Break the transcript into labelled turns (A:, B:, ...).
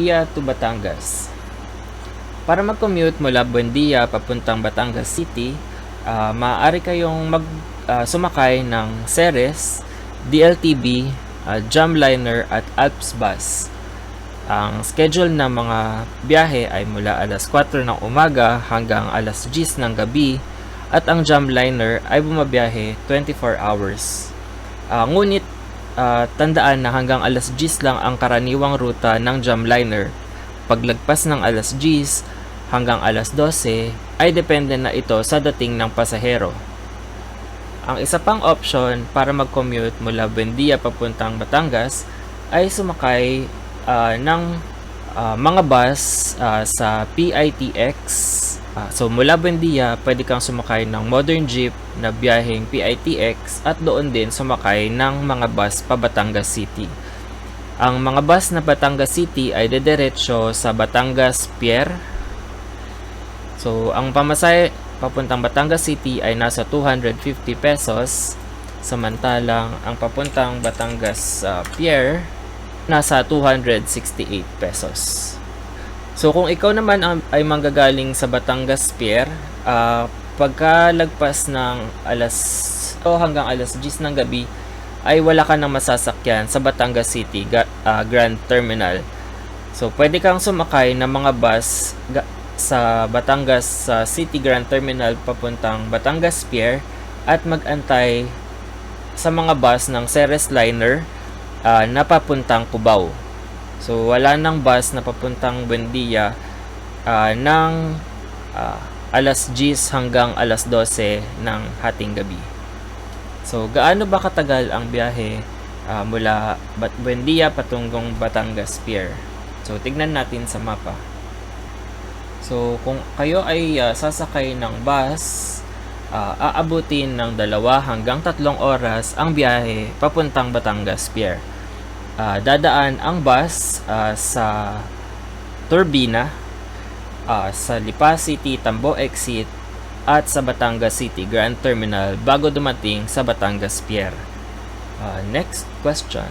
A: Buendia to Batangas. Para mag-commute mula Buendia papuntang Batangas City, maaari kayong sumakay ng Ceres, DLTB, Jamliner at Alps Bus. Ang schedule ng mga biyahe ay mula alas 4 ng umaga hanggang alas 10 ng gabi at ang Jamliner ay bumabiyahe 24 hours. Ngunit tandaan na hanggang alas 10 lang ang karaniwang ruta ng Jamliner. Paglagpas ng alas 10 hanggang alas 12 ay depende na ito sa dating ng pasahero. Ang isa pang option para mag-commute mula Buendia papuntang Batangas ay sumakay ng mga bus sa PITX. So mula Buendia, pwede kang sumakay ng modern jeep na biyaheng PITX at doon din sumakay ng mga bus pa Batangas City. Ang mga bus na Batangas City ay dediretso sa Batangas Pier. So ang pamasahe papuntang Batangas City ay nasa 250 pesos, samantalang ang papuntang Batangas Pier nasa 268 pesos. So kung ikaw naman ay manggagaling sa Batangas Pier, pagkalagpas ng alas hanggang alas 10 ng gabi ay wala ka nang masasakyan sa Batangas City Grand Terminal. So pwede kang sumakay ng mga bus sa Batangas City Grand Terminal papuntang Batangas Pier at mag-antay sa mga bus ng Ceres Liner na papuntang Cubao. So wala nang bus na papuntang Buendia ng alas 10 hanggang alas 12 ng hating gabi. So gaano ba katagal ang biyahe mula Buendia patungong Batangas Pier? So tignan natin sa mapa. So kung kayo ay sasakay ng bus, aabutin ng 2 hanggang 3 oras ang biyahe papuntang Batangas Pier. Dadaan ang bus sa Turbina, sa Lipa City Tambo Exit at sa Batangas City Grand Terminal bago dumating sa Batangas Pier. Next question.